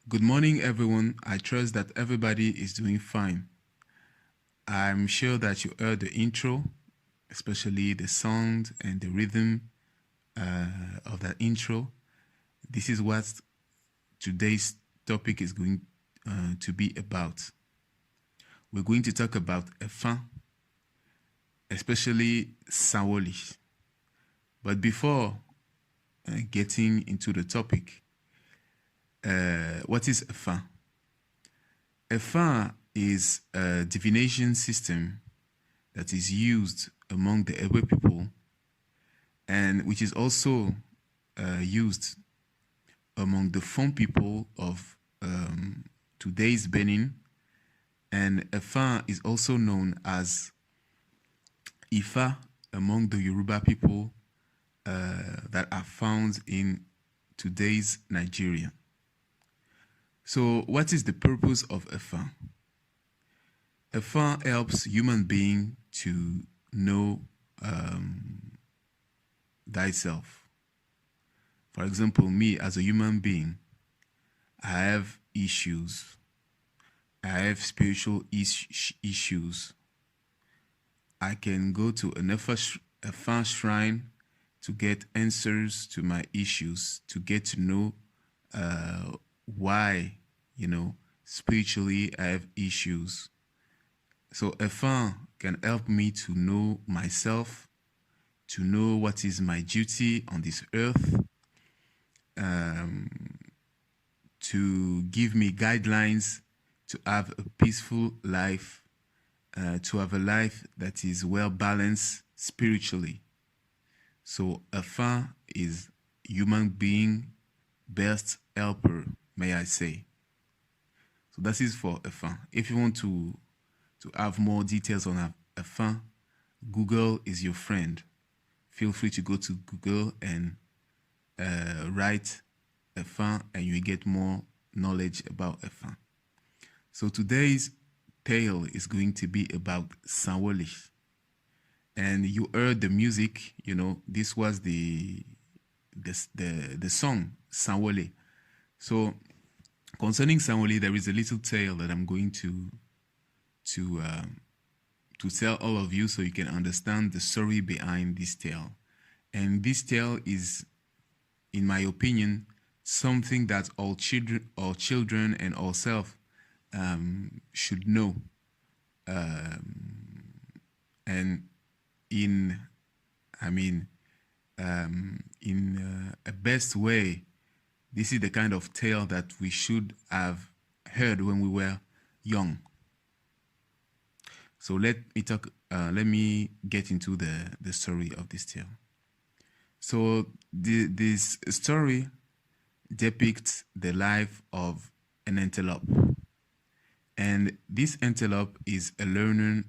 Good morning, everyone. I trust that everybody is doing fine. I'm sure that you heard the intro, especially the sound and the rhythm of that intro. This is what today's topic is going to be about. We're going to talk about a fin, especially Sawoli. But before getting into the topic, what is a fin? A fin is a divination system that is used among the Ewe people and which is also used among the Fon people of today's Benin. And Efa is also known as Ifa among the Yoruba people that are found in today's Nigeria. So what is the purpose of Efa? Efa helps human being to know thyself. For example, me as a human being, I have issues. I have spiritual issues. I can go to an Efa shrine to get answers to my issues, to get to know why, spiritually I have issues. So Efa can help me to know myself, to know what is my duty on this earth, to give me guidelines to have a peaceful life, to have a life that is well balanced spiritually. So Efa is human being best helper, may I say. So that is for Efa. If you want to have more details on Efa, Google is your friend. Feel free to go to Google and write Efa and you get more knowledge about Efa. So today's tale is going to be about Sawoli. And you heard the music, this was the song Sawoli. So concerning Sawoli, there is a little tale that I'm going to tell all of you so you can understand the story behind this tale. And this tale is, in my opinion, something that all children and all self should know. And in a best way, this is the kind of tale that we should have heard when we were young. So let me get into the story of this tale. So this story depicts the life of an antelope. And this antelope is a learner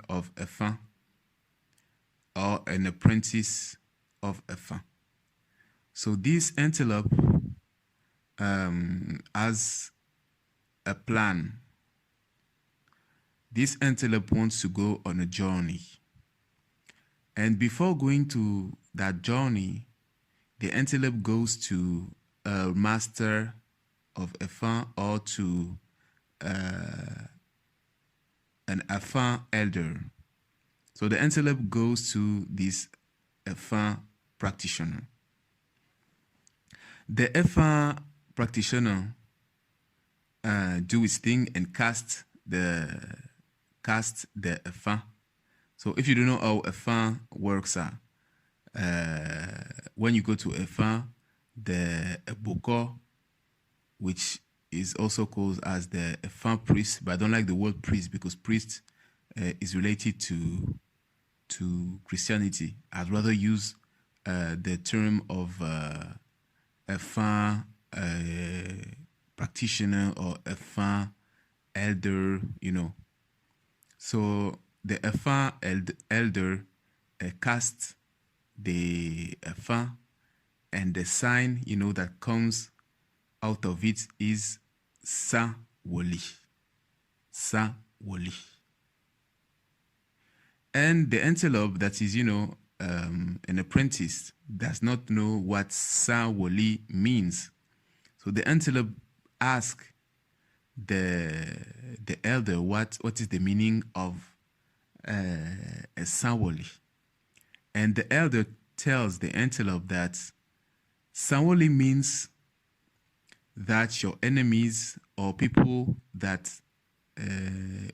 of Efa, or an apprentice of Efa. So this antelope has a plan. This antelope wants to go on a journey. And before going to that journey, the antelope goes to a master of Efa or to an Efa elder. So the antelope goes to this Efa practitioner. The Efa practitioner do his thing and cast the Efa. So if you don't know how Efa works, when you go to Efa, the Eboko, which is also called as the Efa priest, but I don't like the word priest because priest is related to Christianity. I'd rather use the term of Efa practitioner or Efa elder, So the Efa elder casts the Efa, and the sign, that comes out of it is Sawoli. Sawoli. And the antelope that is, an apprentice does not know what Sawoli means. So the antelope ask the elder what is the meaning of a Sawoli. And the elder tells the antelope that Sawoli means that your enemies or people that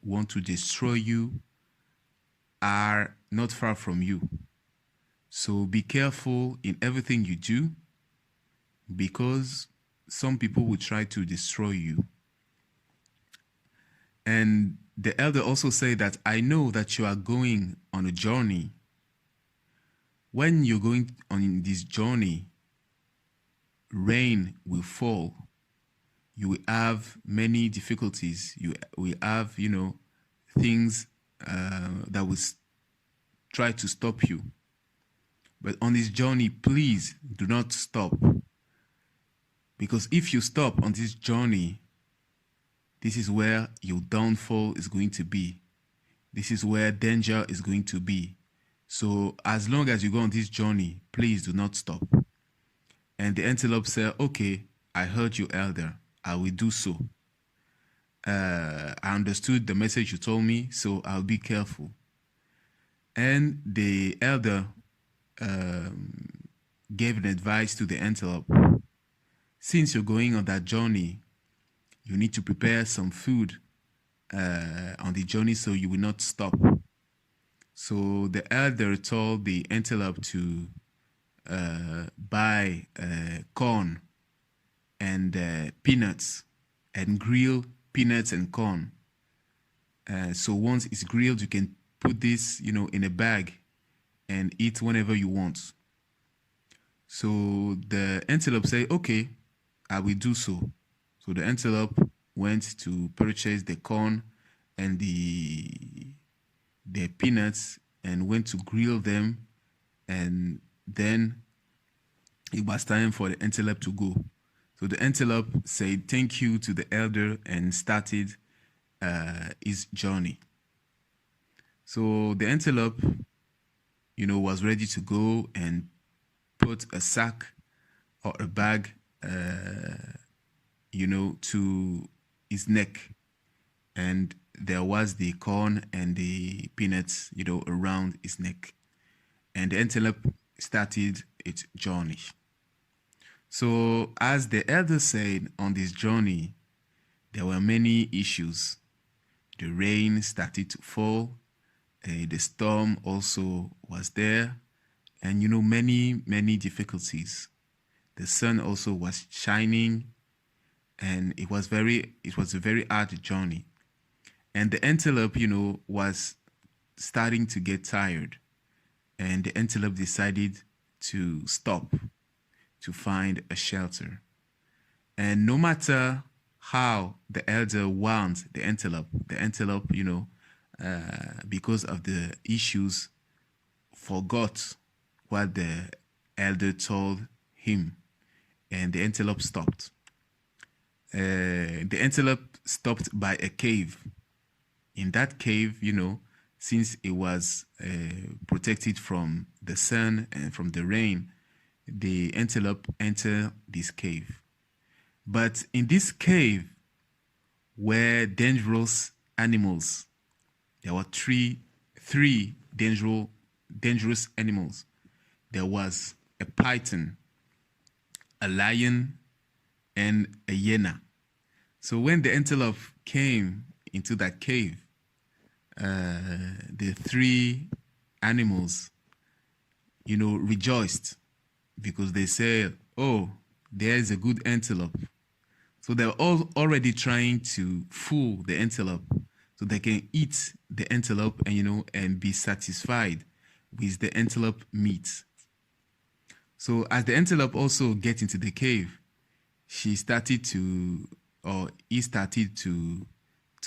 want to destroy you are not far from you. So be careful in everything you do, because some people will try to destroy you. And the elder also said that I know that you are going on a journey. When you're going on this journey, rain will fall. You will have many difficulties. You will have, things that will try to stop you. But on this journey, please do not stop. Because if you stop on this journey, this is where your downfall is going to be. This is where danger is going to be. So as long as you go on this journey, please do not stop. And the antelope said, okay, I heard you, elder. I will do so. I understood the message you told me, so I'll be careful. And the elder gave an advice to the antelope. Since you're going on that journey, you need to prepare some food on the journey so you will not stop. So the elder told the antelope to buy corn and peanuts, and grill peanuts and corn. So once it's grilled, you can put this, in a bag and eat whenever you want. So the antelope said, okay, I will do so. So the antelope went to purchase the corn and the peanuts and went to grill them. And then it was time for the antelope to go. So the antelope said thank you to the elder and started his journey. So the antelope, was ready to go and put a sack or a bag, to his neck. And there was the corn and the peanuts, around his neck. And the antelope started its journey. So as the elder said, on this journey, there were many issues. The rain started to fall. The storm also was there. And, many difficulties. The sun also was shining. And it was a very hard journey. And the antelope, was starting to get tired. And the antelope decided to stop to find a shelter. And no matter how the elder warned the antelope, because of the issues, forgot what the elder told him. And the antelope stopped. The antelope stopped by a cave. In that cave, since it was protected from the sun and from the rain, the antelope entered this cave. But in this cave were dangerous animals. There were three dangerous animals. There was a python, a lion, and a hyena. So when the antelope came into that cave, the three animals, rejoiced, because they said, oh, there is a good antelope. So they're all already trying to fool the antelope so they can eat the antelope and be satisfied with the antelope meat. So as the antelope also get into the cave, he started to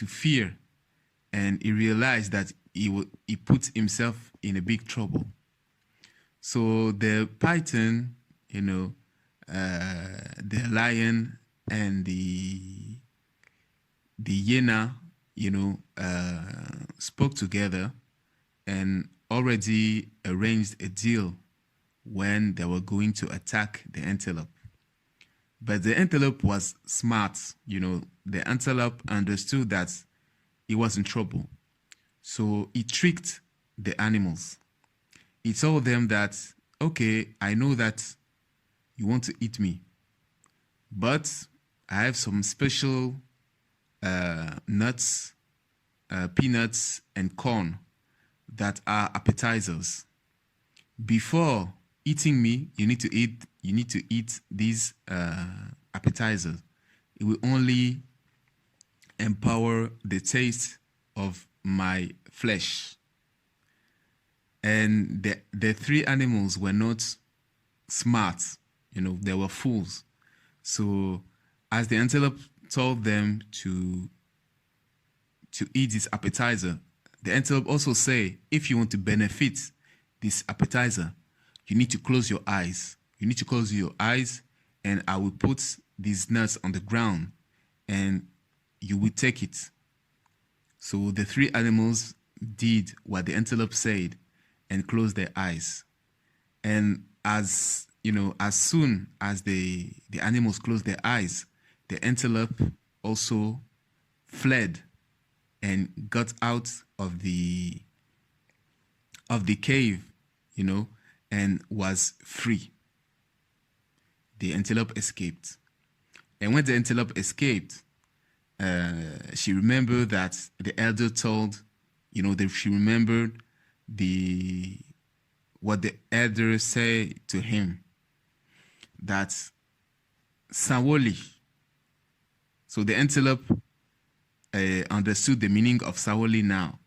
fear, and he realized that he put himself in a big trouble. So the python, the lion and the hyena, spoke together and already arranged a deal when they were going to attack the antelope. But the antelope was smart. The antelope understood that he was in trouble. So he tricked the animals. He told them that, okay, I know that you want to eat me, but I have some special nuts, peanuts, and corn that are appetizers. Before eating me, you need to eat these appetizers. It will only empower the taste of my flesh. And the three animals were not smart, they were fools. So as the antelope told them to eat this appetizer, the antelope also say, if you want to benefit this appetizer, you need to close your eyes. You need to close your eyes, and I will put these nuts on the ground, and you will take it. So the three animals did what the antelope said and closed their eyes. And as soon as the animals closed their eyes, the antelope also fled and got out of the cave, and was free. The antelope escaped. And when the antelope escaped, she remembered that the elder told, that she remembered what the elder said to him, that Sawoli. So the antelope understood the meaning of Sawoli now.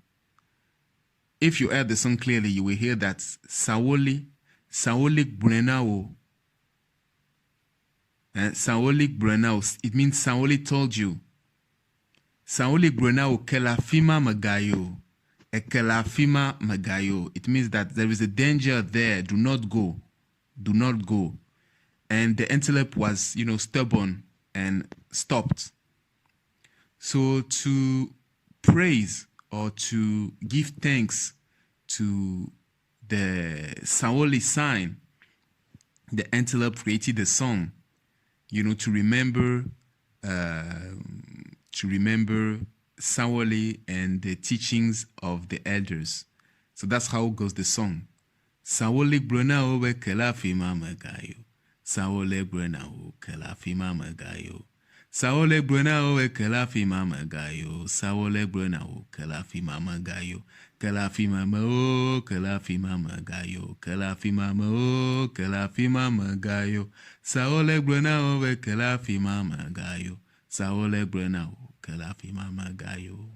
If you heard the song clearly, you will hear that Sawoli Brenao. Sawoli Brenao. It means Sawoli told you. Sawoli Brenao Kelafima Magayo. Ekelafima Magayo. It means that there is a danger there. Do not go. Do not go. And the antelope was, stubborn and stopped. So to praise or to give thanks to the Sawoli sign, the antelope created a song, to remember Sawoli and the teachings of the elders. So that's how goes the song. Sawoli brona owe kelafi mama gayo. Sawoli brona o kelafi mama gayo. Sawoli brona owe kelafi mama gayo. Sawoli brona o kelafi mama gayo. Kelafi mama o kelafi mama gayo. Kelafi mama o kelafi mama gayo. Sawoli brona owe kelafi mama gayo. Sawoli brona o kelafi mama gayo.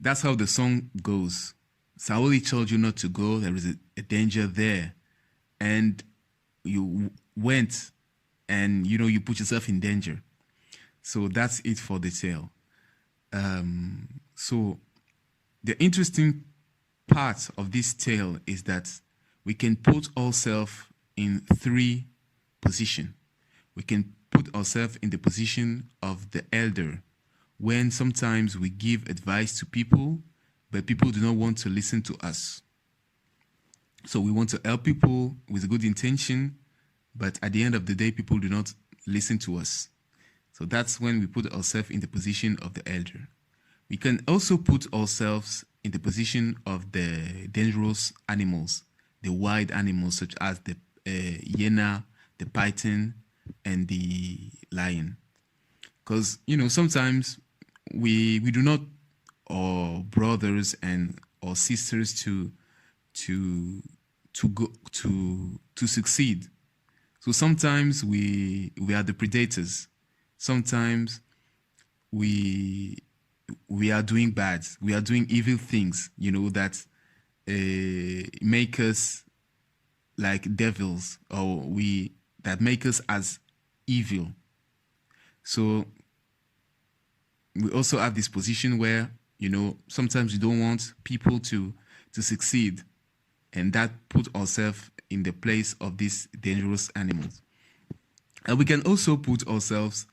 That's how the song goes. Sawoli told you not to go. There is a danger there. And you went and, you put yourself in danger. So that's it for the tale. So the interesting part of this tale is that we can put ourselves in three positions. We can put ourselves in the position of the elder, when sometimes we give advice to people, but people do not want to listen to us. So we want to help people with good intention, but at the end of the day, people do not listen to us. So that's when we put ourselves in the position of the elder. We can also put ourselves in the position of the dangerous animals, the wild animals such as the hyena, the python, and the lion. Because, sometimes we do not, or brothers and or sisters to succeed. So sometimes we are the predators. Sometimes we are doing bad. We are doing evil things, that make us like devils, or that make us as evil. So we also have this position where, sometimes we don't want people to succeed, and that put ourselves in the place of these dangerous animals. And we can also put ourselves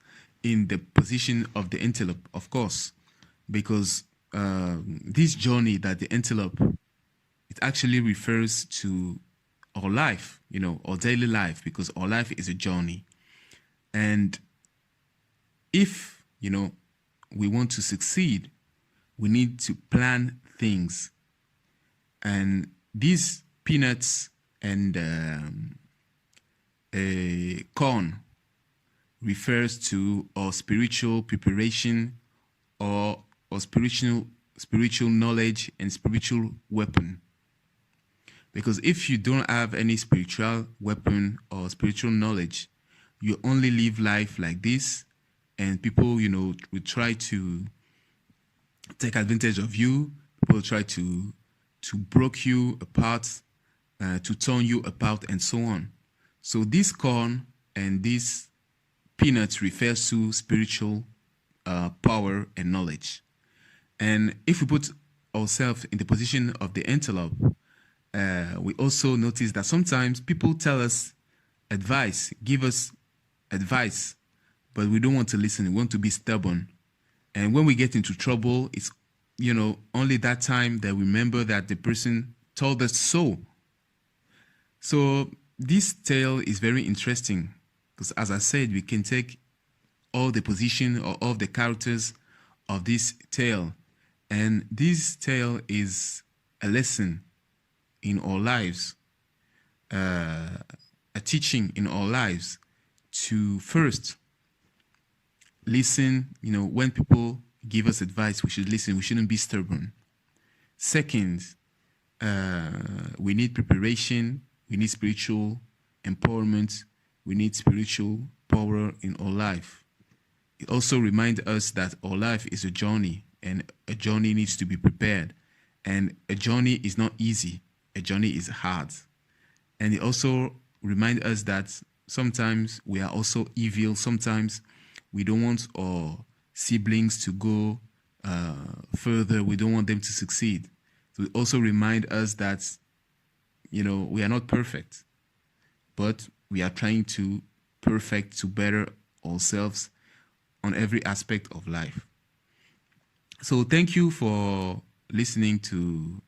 in the position of the antelope, of course, because this journey that the antelope, it actually refers to our life, our daily life, because our life is a journey. And if, we want to succeed, we need to plan things. And these peanuts and corn refers to our spiritual preparation or spiritual knowledge and spiritual weapon. Because if you don't have any spiritual weapon or spiritual knowledge, you only live life like this, and people, will try to take advantage of you. People try to break you apart, to turn you apart, and so on. So this corn and these peanuts refers to spiritual power and knowledge. And if we put ourselves in the position of the antelope, we also notice that sometimes people tell us advice, give us advice, but we don't want to listen. We want to be stubborn. And when we get into trouble, it's, only that time that we remember that the person told us so. So this tale is very interesting because, as I said, we can take all the position or all the characters of this tale. And this tale is a lesson in our lives, a teaching in our lives to first listen. When people give us advice, we should listen. We shouldn't be stubborn. Second, we need preparation. We need spiritual empowerment. We need spiritual power in our life. It also reminds us that our life is a journey, and a journey needs to be prepared. And a journey is not easy. A journey is hard. And it also reminds us that sometimes we are also evil. Sometimes we don't want our siblings to go further. We don't want them to succeed. So it also reminds us that, we are not perfect, but we are trying to perfect, to better ourselves on every aspect of life. So thank you for listening to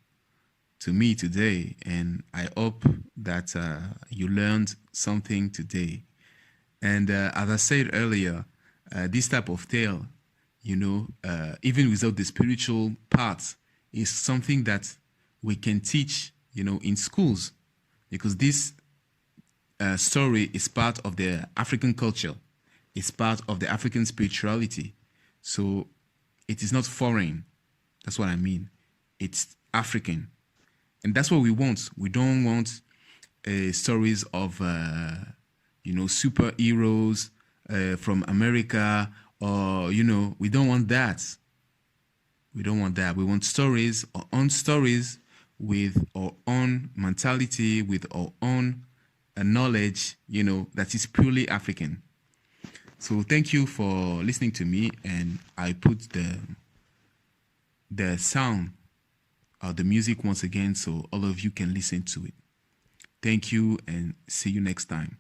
me today, and I hope that you learned something today. And as I said earlier, this type of tale, even without the spiritual part, is something that we can teach, in schools, because this story is part of the African culture. It's part of the African spirituality. So it is not foreign. That's what I mean. It's African. And that's what we want. We don't want stories of, superheroes from America, or, we don't want that. We don't want that. We want stories, our own stories, with our own mentality, with our own knowledge, that is purely African. So thank you for listening to me, and I put the sound or the music once again so all of you can listen to it. Thank you, and see you next time.